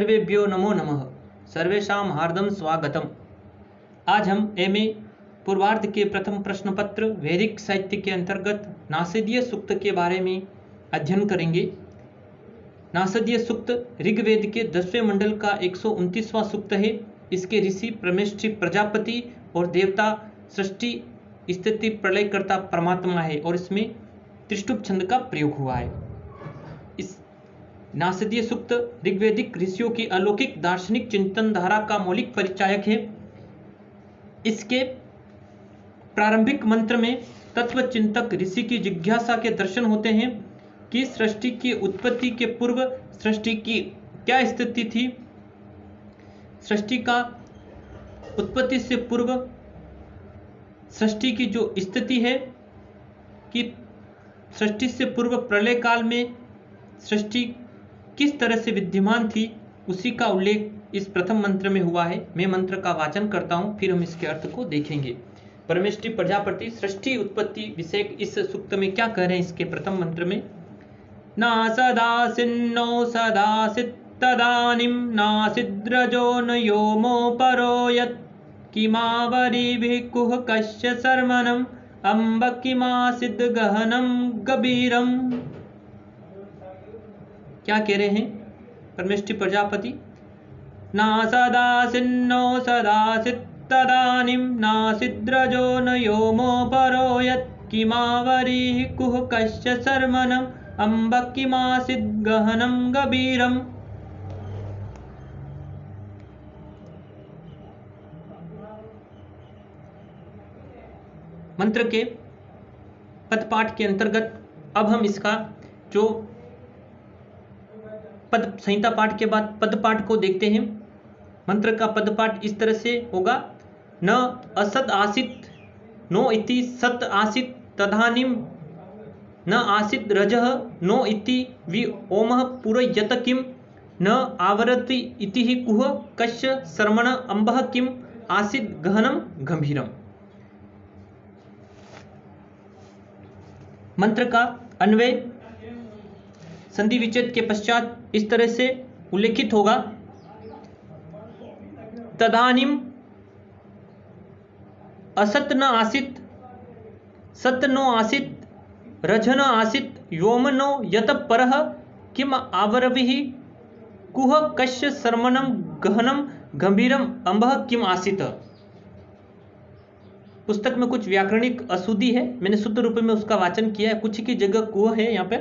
सर्वेभ्यो नमो नमः। सर्वेषां हार्दं स्वागतम। आज हम एमए पूर्वार्ध के प्रथम प्रश्न पत्र वैदिक साहित्य के अंतर्गत नासदीय सूक्त के बारे में अध्ययन करेंगे। नासदीय सूक्त ऋग्वेद के 10वें मंडल का 129वां सूक्त है। इसके ऋषि परमेष्ठी प्रजापति और देवता सृष्टि स्थिति प्रलयकर्ता परमात्मा है और इसमें त्रिष्टुप छंद का प्रयोग हुआ है। इस नासदीय सूक्त ऋग्वेदिक ऋषियों की अलौकिक दार्शनिक चिंतन धारा का मौलिक परिचायक है। इसके प्रारंभिक मंत्र में तत्व चिंतक ऋषि की जिज्ञासा के दर्शन होते हैं कि सृष्टि की उत्पत्ति के पूर्व सृष्टि की क्या स्थिति थी। सृष्टि का उत्पत्ति से पूर्व सृष्टि की जो स्थिति है कि सृष्टि से पूर्व प्रलय काल में सृष्टि किस तरह से विद्यमान थी, उसी का उल्लेख इस प्रथम मंत्र में हुआ है। मैं मंत्र का वाचन करता हूं, फिर हम इसके अर्थ को देखेंगे। परमेष्ठी प्रजापति सृष्टि उत्पत्ति विषय इस सूक्त में क्या कह रहे हैं। इसके प्रथम मंत्र में नासदासिन्नो सदासित तदानिम नासिद्रजो न योमो परो यत् किमावरीभिः कुह कस्य शर्मणम् अम्ब किमासिद गहनम गभीरम। क्या कह रहे हैं परमेष्ठी प्रजापति। नासदासिन्नो सदासित तदानिम नासिद्रजो न योमो परो यत् किमावरीः कुह कस्य शर्मणम् अम्ब किमासिद गहनम गभीरम। मंत्र के पदपाठ के अंतर्गत अब हम इसका जो पद संहिता पाठ के बाद पदपाठ को देखते हैं। मंत्र का पदपाठ इस तरह से होगा। न असद आसित नो इति सत आसित तदानिम न आसित रजः नो इति वि ओमः पुरयत किम न आवरति इति हि कुह कस्य शर्मण अम्बः किम आसित गहनम गंभीरम। मंत्र का अन्वय संधि विच्छेद के पश्चात इस तरह से उल्लेखित होगा। तदानिम असत न आसित सत नो आसित रज न आसित व्योम नो यत परः किम आवरविः कुह कस्य शर्मणम गहनम गंभीरम अम्बः किम आसित। पुस्तक में कुछ व्याकरणिक अशुद्धि है, मैंने शुद्ध रूप में उसका वाचन किया है। कुछ की जगह कुह है यहाँ पे।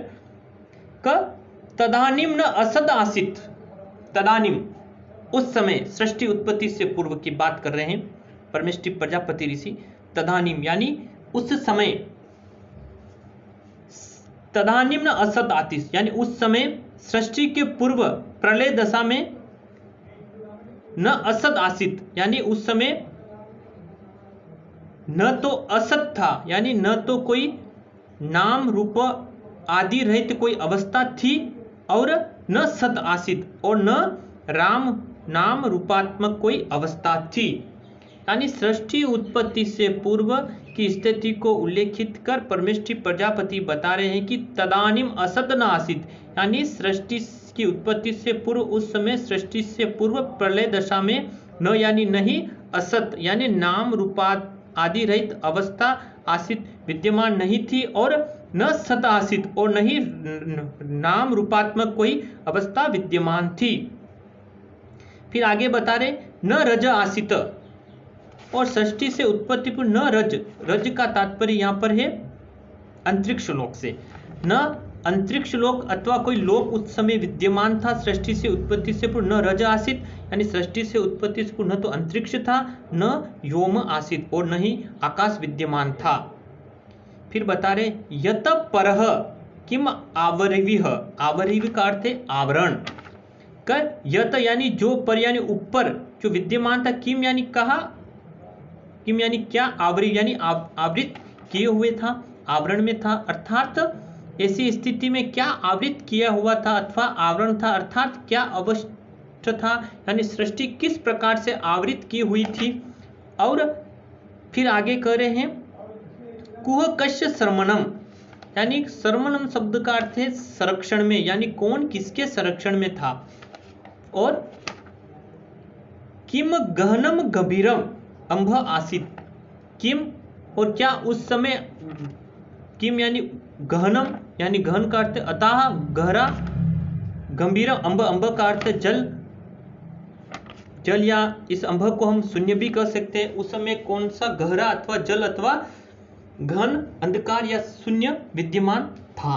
क तदानिम न असद आसित। तदानिम उस समय सृष्टि उत्पत्ति से पूर्व की बात कर रहे हैं परमेष्ठी प्रजापति ऋषि। तदानिम यानी उस समय। तदानिम न असद आतिश यानी उस समय सृष्टि के पूर्व प्रलय दशा में न असद आसित यानी उस समय न तो असत था यानी न तो कोई नाम रूप आदि रहित कोई अवस्था थी और न सत आसित और न राम नाम रूपात्मक कोई अवस्था थी। यानी सृष्टि उत्पत्ति से पूर्व की स्थिति को उल्लेखित कर परमेष्ठी प्रजापति बता रहे हैं कि तदानिम असत न आसित यानी सृष्टि की उत्पत्ति से पूर्व उस समय सृष्टि से पूर्व प्रलय दशा में न यानी नहीं असत यानी नाम रूपात आदि रहित अवस्था आसित विद्यमान नहीं थी और न सत आसित और नहीं नाम रूपात्मक कोई अवस्था विद्यमान थी। फिर आगे बता रहे न रज आसित और सृष्टि से उत्पत्ति पर न रज। रज का तात्पर्य यहाँ पर है अंतरिक्ष लोक से। न अंतरिक्ष लोक अथवा कोई लोक उस समय विद्यमान था सृष्टि से उत्पत्ति से पूर्व। न रज आसित यानी सृष्टि से उत्पत्ति से पूर्व न तो अंतरिक्ष था न व्योम आसित और न ही आकाश विद्यमान था। फिर बता रहे यत परः किम आवरविः। आवरविः का अर्थ है आवरण। कर यत यानी जो पर यानी ऊपर जो विद्यमान था। किम यानी कहा। किम यानी क्या। आवरी यानी आवृत किए हुए था, आवरण में था। अर्थात ऐसी स्थिति में क्या आवृत किया हुआ था अथवा आवरण था अर्थात क्या अवस्था था यानी सृष्टि किस प्रकार से आवृत की हुई थी। और फिर आगे कह रहे हैं कुह कस्य शर्मणम यानी शर्मणम शब्द का अर्थ है संरक्षण में यानी कौन किसके संरक्षण में था। और किम गहनम गंभीरम अंभ आसीत। किम और क्या उस समय, किम यानी गहनम यानी गहन का अर्थ अतः गहरा, गंभीरम अंब, अंब का अर्थ जल, जल या इस अंभ को हम शून्य भी कह सकते हैं। उस समय कौन सा गहरा अथवा जल अथवा घन अंधकार या शून्य विद्यमान था।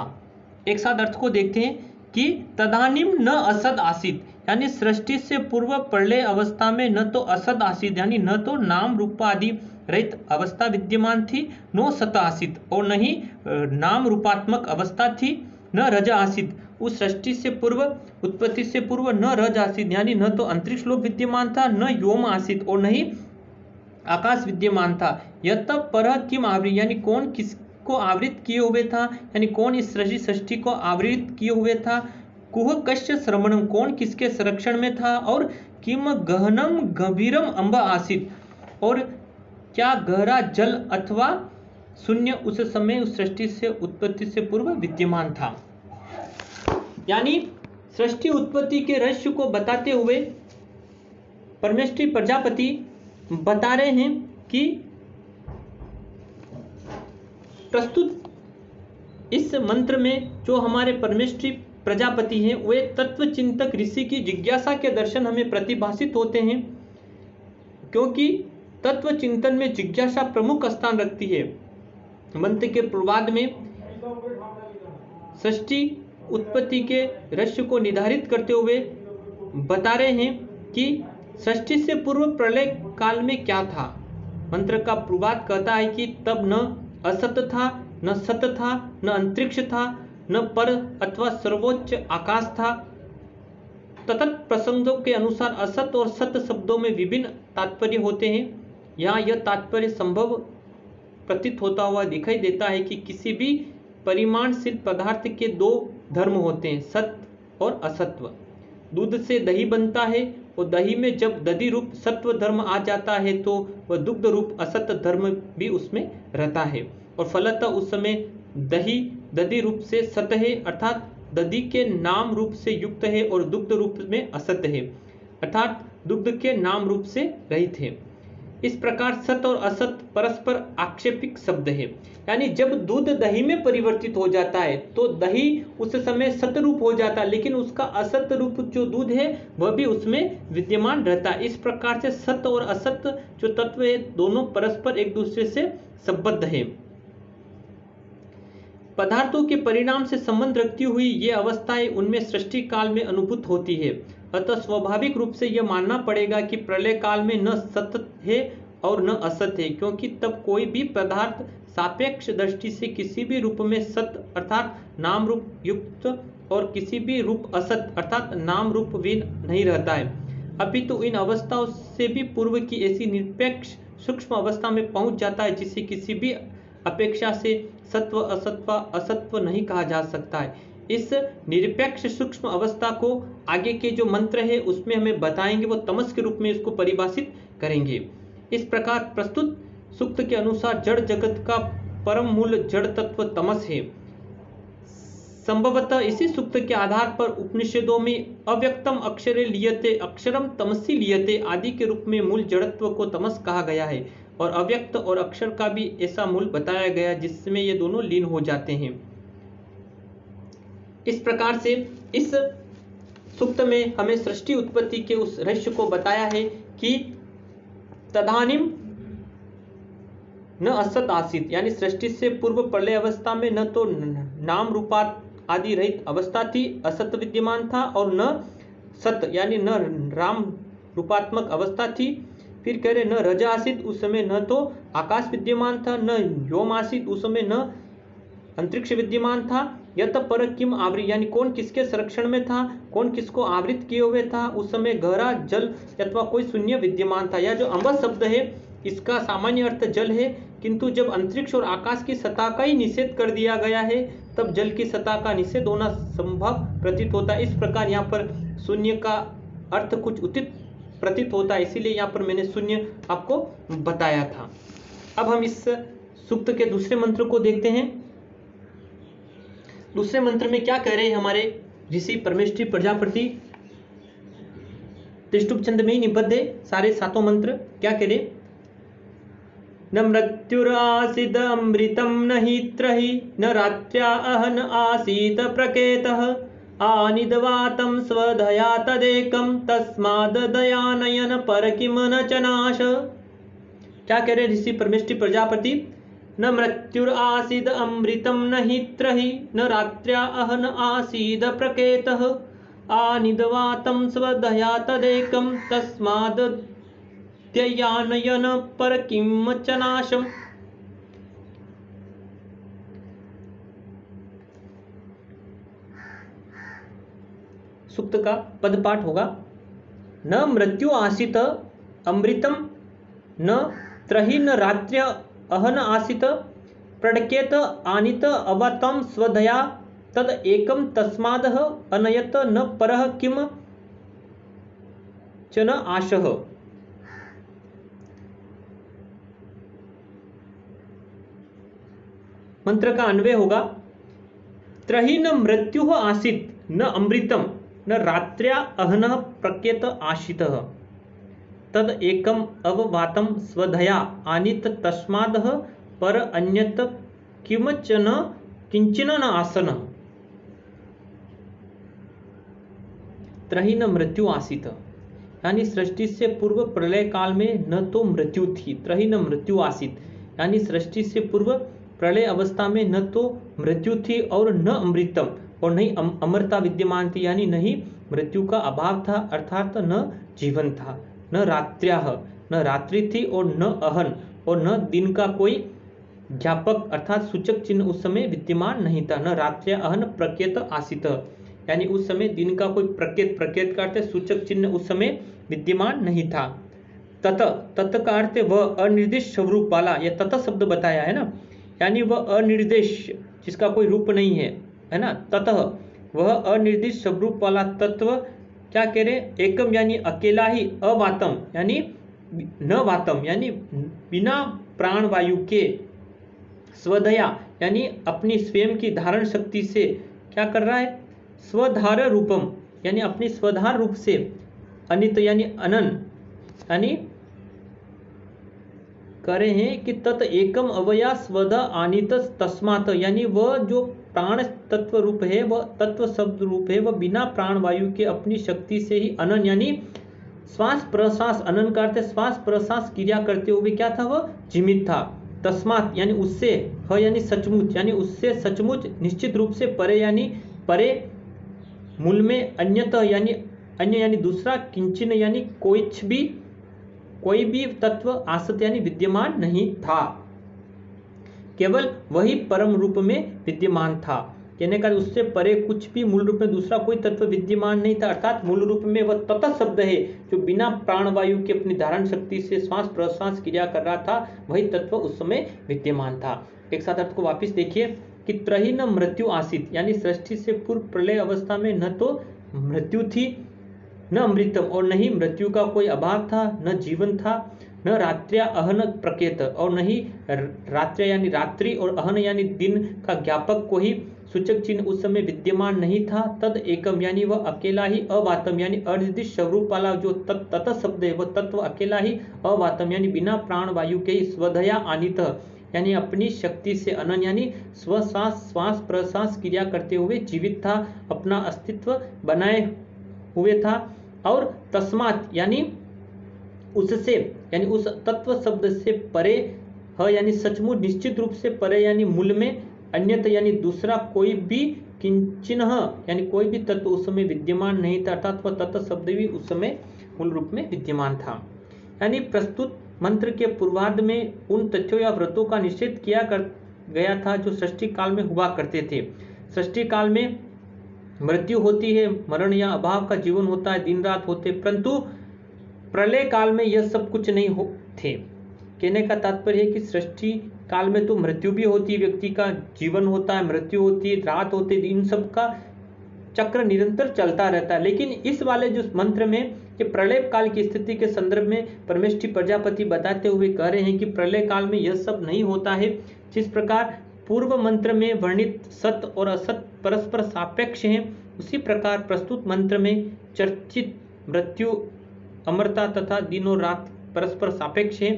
एक साथ अर्थ को देखते हैं कि तदानीम न असद आसीत, यानी सृष्टि से पूर्व प्रलय अवस्था में न तो असद आसीत यानी न तो नाम रूप आदि रहित अवस्था विद्यमान थी, नो सत आसीत और न ही नाम रूपात्मक अवस्था थी, न रज आसीत, उस सृष्टि से पूर्व, उत्पत्ति से पूर्व न रज आसीत यानी न तो अंतरिक्ष लोक विद्यमान था, न व्योम आसीत और न ही आकाश विद्यमान था। यह तब पर किम आवृत, यानी कौन किसको आवृत किए हुए था, यानी कौन इस सृष्टि को आवृत किए हुए था। कुह कश्य श्रवणम, कौन किसके संरक्षण में था। और किम गहनम गंभीरम अंब आसीत, और क्या गहरा जल अथवा शून्य उस समय उस सृष्टि से उत्पत्ति से पूर्व विद्यमान था। यानी सृष्टि उत्पत्ति के रहस्य को बताते हुए परमेष्ठी प्रजापति बता रहे हैं कि प्रस्तुत इस मंत्र में जो हमारे परमेष्ठी प्रजापति हैं वे तत्वचिंतक ऋषि की जिज्ञासा के दर्शन हमें प्रतिभाषित होते हैं, क्योंकि तत्व चिंतन में जिज्ञासा प्रमुख स्थान रखती है। मंत्र के पूर्वार्ध में सृष्टि उत्पत्ति के रहस्य को निर्धारित करते हुए बता रहे हैं कि सृष्टि से पूर्व प्रलय काल में क्या था। मंत्र का पूर्वार्ध कहता है कि तब न असत था, न सत था, न अंतरिक्ष था, न पर अथवा सर्वोच्च आकाश था। तत्त प्रसंगों के अनुसार असत और सत शब्दों में विभिन्न तात्पर्य होते हैं। यहाँ यह तात्पर्य संभव प्रतीत होता हुआ दिखाई देता है कि किसी भी परिमाणशील पदार्थ के दो धर्म होते हैं, सत्व और असत्व। दूध से दही बनता है और दही में जब दधि रूप सत्व धर्म आ जाता है तो वह दुग्ध रूप असत धर्म भी उसमें रहता है, और फलतः उस समय दही दधि रूप से सत है, अर्थात दधि के नाम रूप से युक्त है, और दुग्ध रूप में असत है, अर्थात दुग्ध के नाम रूप से रहित है। इस प्रकार सत और असत परस्पर आक्षेपिक शब्द है। यानी जब दूध दही में परिवर्तित हो जाता है तो दही उस समय सत रूप हो जाता है, लेकिन उसका असत रूप जो दूध है वह भी उसमें विद्यमान रहता है। इस प्रकार से सत और असत जो तत्व है दोनों परस्पर एक दूसरे से संबद्ध है। पदार्थों के परिणाम से संबंध रखती हुई ये अवस्थाएं उनमें सृष्टि काल में अनुभूत होती है। अतः स्वाभाविक रूप से यह मानना पड़ेगा कि प्रलय काल में न सत है और न असत है, क्योंकि तब कोई भी पदार्थ सापेक्ष दृष्टि से किसी भी रूप में सत अर्थात नाम रूप युक्त और किसी भी रूप असत अर्थात नाम रूप विहीन नहीं रहता है, अपितु इन अवस्थाओं से भी पूर्व की ऐसी निरपेक्ष सूक्ष्म अवस्था में पहुंच जाता है जिसे किसी भी अपेक्षा से सत्व असत्व असत्व नहीं कहा जा सकता है। इस निरपेक्ष सूक्ष्म अवस्था को आगे के जो मंत्र है उसमें हमें बताएंगे, वो तमस के रूप में इसको परिभाषित करेंगे। इस प्रकार प्रस्तुत सूक्त के अनुसार जड़ जगत का परम मूल जड़ तत्व तमस है। संभवतः इसी सूक्त के आधार पर उपनिषदों में अव्यक्तम अक्षरे लियते अक्षरम तमसी लियते आदि के रूप में मूल जड़त्व को तमस कहा गया है, और अव्यक्त और अक्षर का भी ऐसा मूल बताया गया जिसमें ये दोनों लीन हो जाते हैं। इस प्रकार से इस सूक्त में हमें सृष्टि उत्पत्ति के उस रहस्य को बताया है कि तदानीम न असत आसीत, यानी सृष्टि से पूर्व प्रलय अवस्था में न तो नाम रूपात आदि रहित अवस्था थी, असत विद्यमान था, और न सत यानी न राम रूपात्मक अवस्था थी। फिर कह रहे न रज आसीत, उस समय न तो आकाश विद्यमान था, न व्योम आसीत, उस समय न अंतरिक्ष विद्यमान था। यत पर किम आवृत, यानी कौन किसके संरक्षण में था, कौन किसको आवृत किए हुए था। उस समय गहरा जल अथवा कोई शून्य विद्यमान था। यह जो अंब शब्द है इसका सामान्य अर्थ जल है, किंतु जब अंतरिक्ष और आकाश की सतह का ही निषेध कर दिया गया है तब जल की सतह का निषेध होना संभव प्रतीत होता है। इस प्रकार यहाँ पर शून्य का अर्थ कुछ उचित प्रतीत होता है, इसीलिए यहाँ पर मैंने शून्य आपको बताया था। अब हम इस सूक्त के दूसरे मंत्र को देखते हैं। दूसरे मंत्र में क्या कह रहे हैं हमारे ऋषि परमेष्ठी प्रजापति। त्रिष्टुप छंद में ही निबद्ध है सारे सातों मंत्र। क्या कह रहे? न मृत्युरासीद अमृतम न हि त्रहि न रात्र्या अहन आसीत प्रकेतः आनिदवातं स्वधया तदेकं तस्माद् दयानयन पर किम न च नाश। क्या कह रहे ऋषि परमेष्टि प्रजापति? न मृत्युरासीद अमृतम न हि त्रहि न रात्र्या अहन आसीद प्रकेतः आनिदवातं स्वधया तदेकं तस्माद् दयानयन पर किम च नाशम। सूक्त का पदपाठ होगा। न मृत्यु आसित अमृतम न त्रहि न रात्र्य अहन आसित प्रडकेत आनित अवतम स्वधया तद एकम तस्मादह अनयत न परह किम च न आशः। मंत्र का अन्वय होगा। त्रहि न मृत्यु आसित न अमृतम न रात्र्या अहन प्रकेत आशितः तद एकम अववातम स्वधया आनित तस्मादह पर अन्यत किमचन किंचन न आसन। त्रहि न मृत्यु आसित यानी सृष्टि से पूर्व प्रलय काल में न तो मृत्यु थी। त्रहि न मृत्यु आसित यानी सृष्टि से पूर्व प्रलय अवस्था में न तो मृत्यु थी और न अमृतम और नहीं अमरता विद्यमान थी, यानी नहीं मृत्यु का अभाव था अर्थात न जीवन था। न रात्र्याह न रात्रि थी और न अहन और न दिन का कोई ज्ञापक अर्थात सूचक चिन्ह उस समय विद्यमान नहीं था। न रात्र्या अहन प्रकेत आसित यानी उस समय दिन का कोई प्रकेत का अर्थ सूचक चिन्ह उस समय विद्यमान नहीं था। तत का अर्थ वह अनिर्दिष्ट स्वरूप वाला, यह तत शब्द बताया है ना, यानी वह अनिर्दिष्ट जिसका कोई रूप नहीं है ना। ततः वह अनिर्दिष्ट स्वरूप वाला तत्व क्या कह रहे? एकम यानी अकेला ही, अवातम यानी न वातम यानी बिना प्राण वायु के, स्वधया यानी अपनी स्वयं की धारण शक्ति से क्या कर रहा है? स्वधार रूपम यानी अपनी स्वधार रूप से, अनित यानी अनन यानी करे हैं कि तत् एकम अवया स्वध आनित तस्मात् यानी वह जो प्राण तत्व रूप है, वह तत्व शब्द रूप है, वह बिना प्राण वायु के अपनी शक्ति से ही अनन यानी श्वास प्रश्वास, अनन का अर्थ श्वास प्रश्वास क्रिया करते हुए क्या था? वह जीवित था। तस्मात् यानी उससे, ह यानी सचमुच यानी उससे सचमुच, निश्चित रूप से, परे यानी परे, मूल में अन्यतः यानी अन्य यानी दूसरा, किंचन यानी कोई भी तत्व आसत यानी विद्यमान नहीं था, केवल वही परम रूप में विद्यमान था। कहने का उससे परे कुछ भी मूल रूप में दूसरा कोई तत्व विद्यमान नहीं था, अर्थात मूल रूप में वह ततः शब्द है जो बिना प्राणवायु के अपनी धारण शक्ति से श्वास प्रश्वास क्रिया कर रहा था, वही तत्व उस समय विद्यमान था। एक साथ अर्थ को वापिस देखिए कि त्रहि न मृत्यु आसित यानी सृष्टि से पूर्व प्रलय अवस्था में न तो मृत्यु थी, न अमृतम और नहीं मृत्यु का कोई अभाव था, न जीवन था, न रात्र्या अहन प्रकेत और नहीं रात्र्या यानी रात्रि और अहन यानी दिन का ज्ञापक कोई सूचक चिन्ह उस समय विद्यमान नहीं था। तद एकम यानी वह अकेला ही, अवातम यानी अनिर्दिष्ट स्वरूप वाला जो तत शब्द है, वह तत्व अकेला ही, अवातम यानी बिना प्राण वायु के, स्वधया आनित यानी अपनी शक्ति से, अनन यानी स्वश्वास श्वास प्रश्वास क्रिया करते हुए जीवित था, अपना अस्तित्व बनाए हुए था। और तस्मात् यानी उससे यानी उस तत्व शब्द से परे, ह यानी सचमुच, निश्चित रूप से, परे यानी मूल में, अन्यत यानी दूसरा, कोई भी, किंचन यानी कोई भी तत्व उस समय विद्यमान नहीं था, अर्थात वह तत्व शब्द भी उस समय मूल रूप में विद्यमान था। यानी प्रस्तुत मंत्र के पूर्वार्ध में उन तथ्यों या व्रतों का निषेध किया गया था जो सृष्टि काल में हुआ करते थे। सृष्टि काल में मृत्यु होती है, मरण या अभाव का जीवन होता है, दिन रात होते, परंतु प्रलय काल में यह सब कुछ नहीं थे। कहने का तात्पर्य है कि सृष्टि काल में तो मृत्यु भी होती है, व्यक्ति का जीवन होता है, मृत्यु होती है, रात होती है, इन सब का चक्र निरंतर चलता रहता है। लेकिन इस वाले जो मंत्र में ये प्रलय काल की स्थिति के संदर्भ में परमेष्टि प्रजापति बताते हुए कह रहे हैं कि प्रलय काल में यह सब नहीं होता है। जिस प्रकार पूर्व मंत्र में वर्णित सत्य और असत परस्पर सापेक्ष हैं, उसी प्रकार प्रस्तुत मंत्र में चर्चित मृत्यु अमरता तथा दिन और रात परस्पर सापेक्ष है।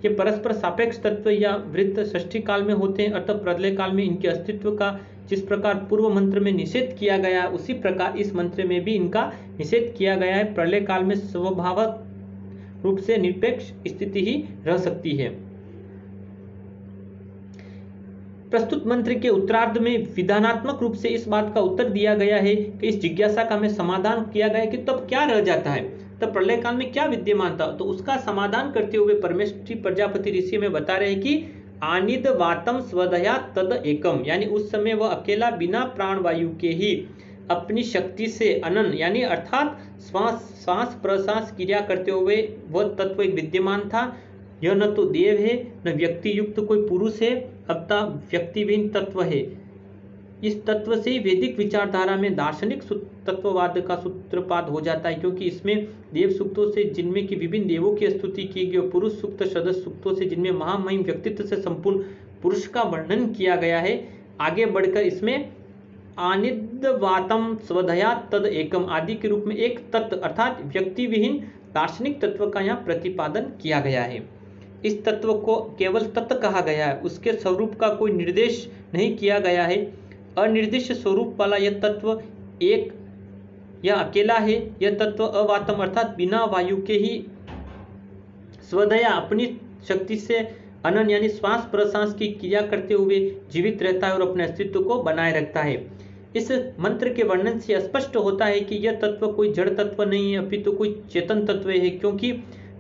ये परस्पर सापेक्ष तत्व या वृत्त सृष्टि काल में होते हैं, अतः प्रलय काल में इनके अस्तित्व का जिस प्रकार पूर्व मंत्र में निषेध किया गया उसी प्रकार इस मंत्र में भी इनका निषेध किया गया है। प्रलय काल में स्वभावक रूप से निरपेक्ष स्थिति ही रह सकती है। प्रस्तुत मंत्र के उत्तरार्ध में विधानात्मक रूप से इस बात का उत्तर दिया गया है कि इस जिज्ञासा का हमें समाधान किया गया कि तब क्या रह जाता है, तब प्रलय काल में क्या विद्यमान था। तो उसका समाधान करते हुए परमेष्ठी प्रजापति ऋषि में बता रहे हैं कि आनिद वातम स्वदया तद एकम, यानी उस समय वह अकेला बिना प्राण वायु के ही अपनी शक्ति से अनन यानी अर्थात श्वास प्रश्वास क्रिया करते हुए वह तत्व एक विद्यमान था। यह न तो देव है न व्यक्ति युक्त कोई पुरुष है, अतः व्यक्तिहीन तत्व है। इस तत्व से ही वैदिक विचारधारा में दार्शनिक तत्ववाद का सूत्रपात हो जाता है, क्योंकि इसमें देव सूक्तों से जिनमें की विभिन्न देवों की स्तुति की गई और पुरुष सूक्त सदस्य सूक्तों से जिनमें महामहिम व्यक्तित्व से संपूर्ण पुरुष का वर्णन किया गया है। आगे बढ़कर इसमें आनिद्वातम स्वधया तद एकम आदि के रूप में एक तत्व अर्थात व्यक्ति विहीन दार्शनिक तत्व का यहाँ प्रतिपादन किया गया है। इस तत्व को केवल तत्व कहा गया है, उसके स्वरूप का कोई निर्देश नहीं किया गया है। अनिर्दिष्ट स्वरूप वाला यह तत्व एक या अकेला है। यह तत्व अवातम अर्थात बिना वायु के ही स्वदया अपनी शक्ति से अनन यानी श्वास प्रश्वास की क्रिया करते हुए जीवित रहता है और अपने अस्तित्व को बनाए रखता है। इस मंत्र के वर्णन से स्पष्ट होता है कि यह तत्व कोई जड़ तत्व नहीं है, अपितु कोई चेतन तत्व है, क्योंकि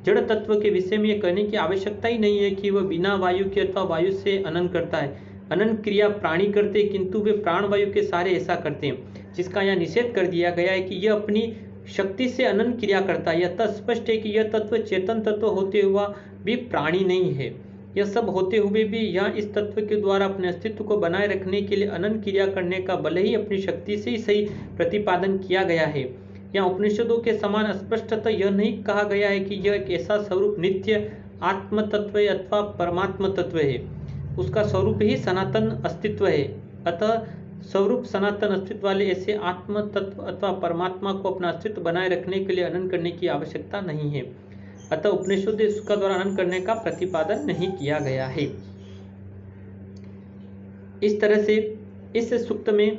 जड़ तत्व के विषय में यह कहने की आवश्यकता ही नहीं है कि वह बिना वायु के अथवा वायु से अनन करता है। अनन क्रिया प्राणी करते, किंतु वे प्राण वायु के सहारे ऐसा करते हैं, जिसका यह निषेध कर दिया गया है कि यह अपनी शक्ति से अनन क्रिया करता है। यह तब स्पष्ट है कि यह तत्व चेतन तत्व होते हुआ भी प्राणी नहीं है। यह सब होते हुए भी यह इस तत्व के द्वारा अपने अस्तित्व को बनाए रखने के लिए अनन क्रिया करने का भले ही अपनी शक्ति से ही सही प्रतिपादन किया गया है। यहाँ उपनिषदों के समान स्पष्टतः यह नहीं कहा गया है कि यह एक ऐसा स्वरूप नित्य आत्म तत्व अथवा परमात्म तत्व है, उसका स्वरूप ही सनातन अस्तित्व है। अतः स्वरूप सनातन अस्तित्व वाले ऐसे आत्म तत्व अथवा परमात्मा को अपना अस्तित्व बनाए रखने के लिए अनन करने की आवश्यकता नहीं है। अतः उपनिषद इसका द्वारा अनन करने का प्रतिपादन नहीं किया गया है। इस तरह से इस सूक्त में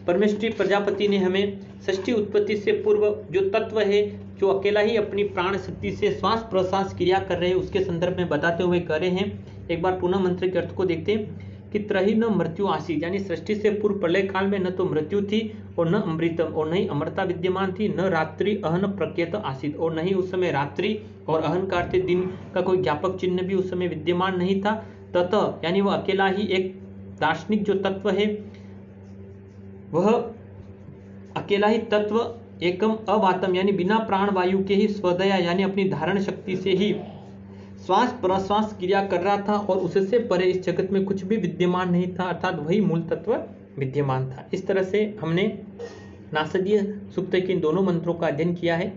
परमेष्ठी प्रजापति ने हमें षष्ठी उत्पत्ति से पूर्व जो तत्व है, जो अकेला ही अपनी प्राण शक्ति से श्वास प्रश्वास क्रिया कर रहे हैं, उसके संदर्भ में बताते हुए कह रहे हैं। एक बार पुनः मंत्र के अर्थ को देखते हैं कि त्रही न मृत्यु आसीत, यानी सृष्टि से पूर्व प्रलय काल में न तो मृत्यु थी और न अमृतम और न ही अमरता विद्यमान थी, न रात्रि अहन प्रत्यत आसीत और न ही उस समय रात्रि और अहन का अर्थ दिन का कोई ज्ञापक चिन्ह भी उस समय विद्यमान नहीं था। ततः यानी वह अकेला ही एक दार्शनिक जो तत्व है, वह अकेला ही तत्व एकम अवातम यानी बिना प्राण वायु के ही स्वदया यानी अपनी धारण शक्ति से ही श्वास प्रश्वास क्रिया कर रहा था और उससे परे इस जगत में कुछ भी विद्यमान नहीं था, अर्थात वही मूल तत्व विद्यमान था। इस तरह से हमने नासदीय सूक्त के इन दोनों मंत्रों का अध्ययन किया है।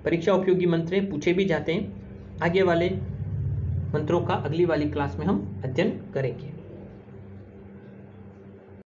परीक्षा उपयोगी मंत्र पूछे भी जाते हैं। आगे वाले मंत्रों का अगली वाली क्लास में हम अध्ययन करेंगे।